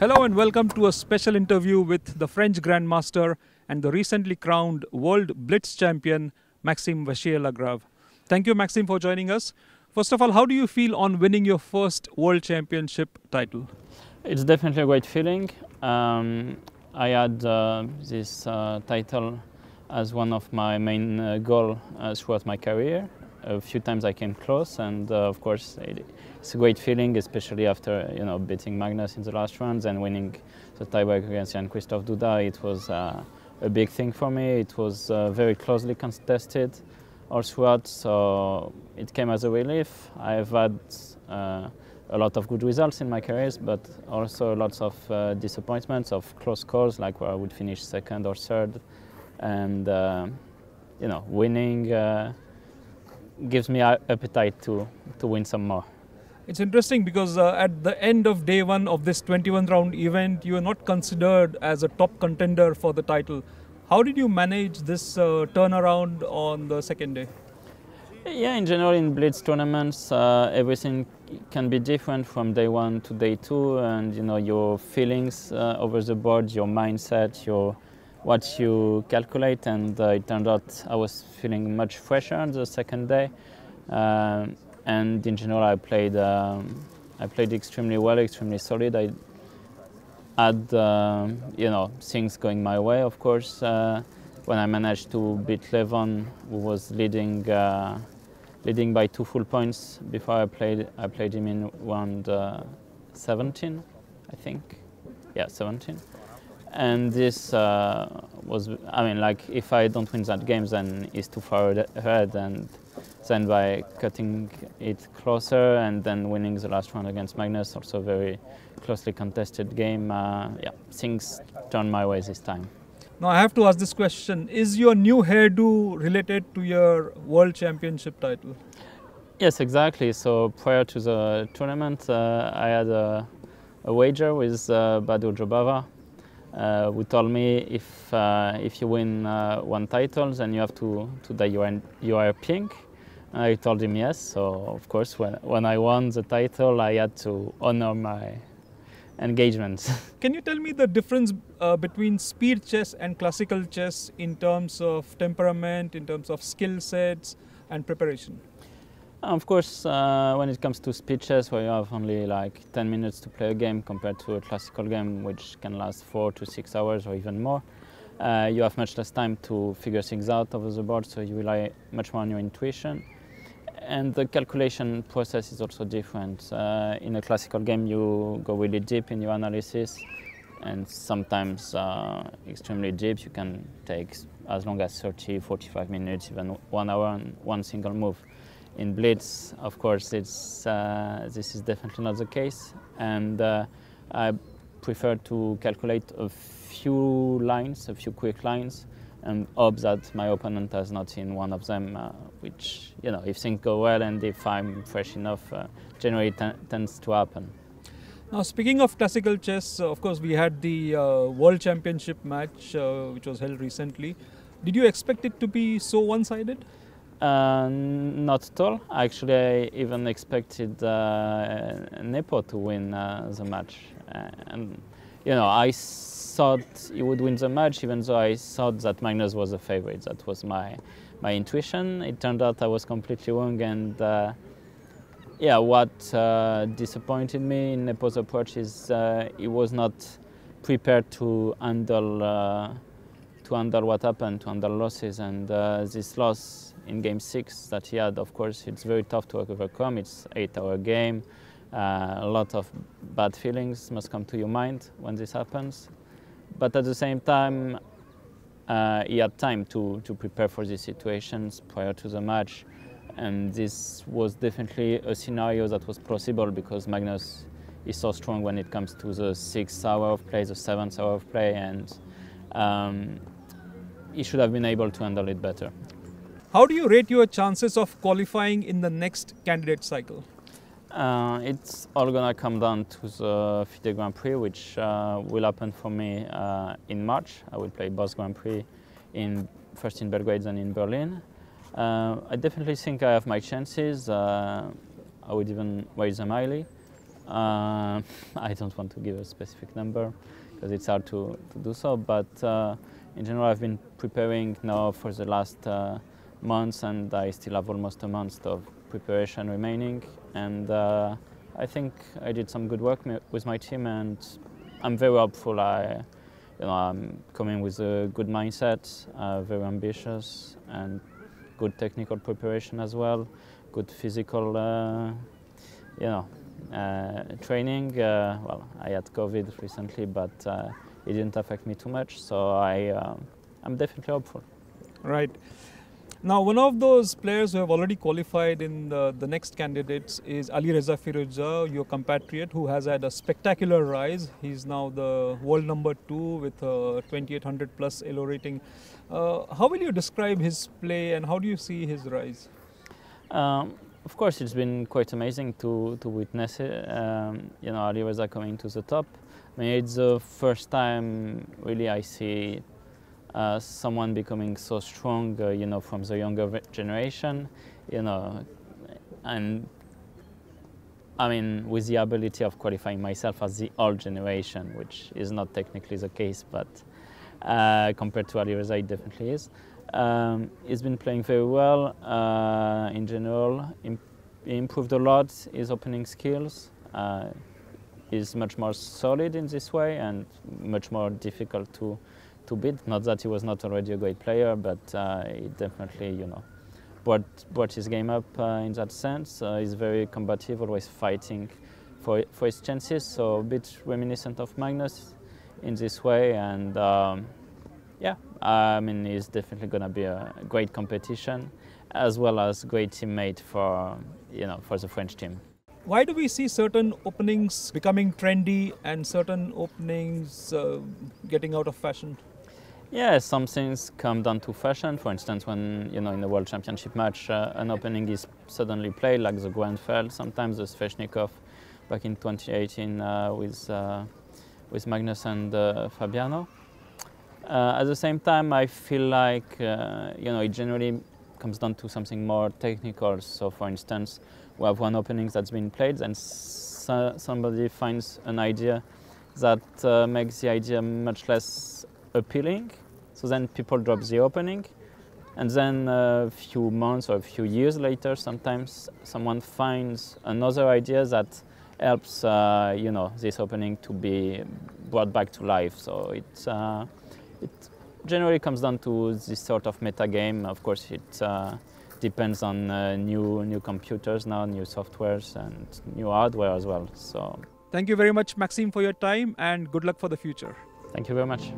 Hello and welcome to a special interview with the French grandmaster and the recently crowned world blitz champion Maxime Vachier-Lagrave. Thank you, Maxime, for joining us. First of all, how do you feel on winning your first world championship title? It's definitely a great feeling. I had this title as one of my main goals throughout my career. A few times I came close, and of course it's a great feeling, especially after beating Magnus in the last rounds and winning the tiebreaker against Jan-Krzysztof Duda. It was a big thing for me. It was very closely contested all throughout, so it came as a relief. I've had a lot of good results in my careers, but also lots of disappointments, of close calls, like where I would finish second or third, and winning gives me appetite to win some more. It's interesting because at the end of day one of this 21-round event, you were not considered as a top contender for the title. How did you manage this turnaround on the second day? Yeah, in general, in blitz tournaments, everything can be different from day one to day two, and your feelings over the board, your mindset, what you calculate, and it turned out I was feeling much fresher on the second day, and in general I played extremely well, extremely solid. I had things going my way, of course. When I managed to beat Levon, who was leading by 2 full points before I played him in round 17, I think. Yeah, 17. And this was, if I don't win that game, then it's too far ahead. And then by cutting it closer and then winning the last round against Magnus, also very closely contested game, things turned my way this time. Now I have to ask this question. Is your new hairdo related to your world championship title? Yes, exactly. So prior to the tournament, I had a wager with Badur Jobava, who told me if you win one title, then you have to dye your hair pink. I told him yes. So of course, when I won the title, I had to honor my engagement. Can you tell me the difference between speed chess and classical chess in terms of temperament, in terms of skill sets and preparation? Of course, when it comes to speed chess, where you have only like 10 minutes to play a game compared to a classical game which can last 4 to 6 hours or even more, you have much less time to figure things out over the board, so you rely much more on your intuition. And the calculation process is also different. In a classical game, you go really deep in your analysis, and sometimes extremely deep. You can take as long as 30, 45 minutes, even 1 hour on one single move. In blitz, of course, this is definitely not the case, and I prefer to calculate a few lines, a few quick lines, and hope that my opponent has not seen one of them, which, if things go well and if I'm fresh enough, generally tends to happen. Now, speaking of classical chess, of course, we had the World Championship match, which was held recently. Did you expect it to be so one-sided? Not at all. Actually, I even expected Nepo to win the match. And I thought he would win the match, even though I thought that Magnus was the favorite. That was my intuition. It turned out I was completely wrong, and what disappointed me in Nepo's approach is he was not prepared to handle what happened, to handle losses, and this loss in game 6 that he had, of course, it's very tough to overcome. It's an 8-hour game. A lot of bad feelings must come to your mind when this happens. But at the same time, he had time to prepare for these situations prior to the match. And this was definitely a scenario that was possible because Magnus is so strong when it comes to the 6th hour of play, the 7th hour of play, and he should have been able to handle it better. How do you rate your chances of qualifying in the next candidate cycle? It's all gonna come down to the FIDE Grand Prix, which will happen for me in March. I will play both Grand Prix, first in Belgrade and in Berlin. I definitely think I have my chances. I would even raise them highly. I don't want to give a specific number because it's hard to do so, but in general I've been preparing now for the last months, and I still have almost a month of preparation remaining, and I think I did some good work with my team, and I'm very hopeful. I'm coming with a good mindset, very ambitious, and good technical preparation as well, good physical, training. Well, I had COVID recently, but it didn't affect me too much, so I'm definitely hopeful. Right. Now, one of those players who have already qualified in the next candidates is Alireza Firouza, your compatriot, who has had a spectacular rise. He's now the world number 2 with a 2800 plus ELO rating. How will you describe his play, and how do you see his rise? Of course, it's been quite amazing to witness it. Alireza coming to the top. I mean, it's the first time really I see someone becoming so strong, from the younger generation, and I mean, with the ability of qualifying myself as the old generation, which is not technically the case, but compared to Alireza, it definitely is. He's been playing very well in general. He improved a lot his opening skills. He's much more solid in this way and much more difficult to beat. Not that he was not already a great player, but he definitely, brought his game up in that sense. He's very combative, always fighting for his chances. So a bit reminiscent of Magnus in this way, and I mean, he's definitely going to be a great competition, as well as great teammate for the French team. Why do we see certain openings becoming trendy and certain openings getting out of fashion? Yeah, some things come down to fashion. For instance, when in a World Championship match, an opening is suddenly played, like the Grenfell, sometimes the Sveshnikov, back in 2018 with Magnus and Fabiano. At the same time, I feel like it generally comes down to something more technical. So, for instance, we have one opening that's been played, and somebody finds an idea that makes the idea much less appealing. So then people drop the opening, and then a few months or a few years later, sometimes someone finds another idea that helps this opening to be brought back to life. So it generally comes down to this sort of meta game. Of course, it depends on new computers now, new softwares, and new hardware as well. So thank you very much, Maxime, for your time, and good luck for the future. Thank you very much.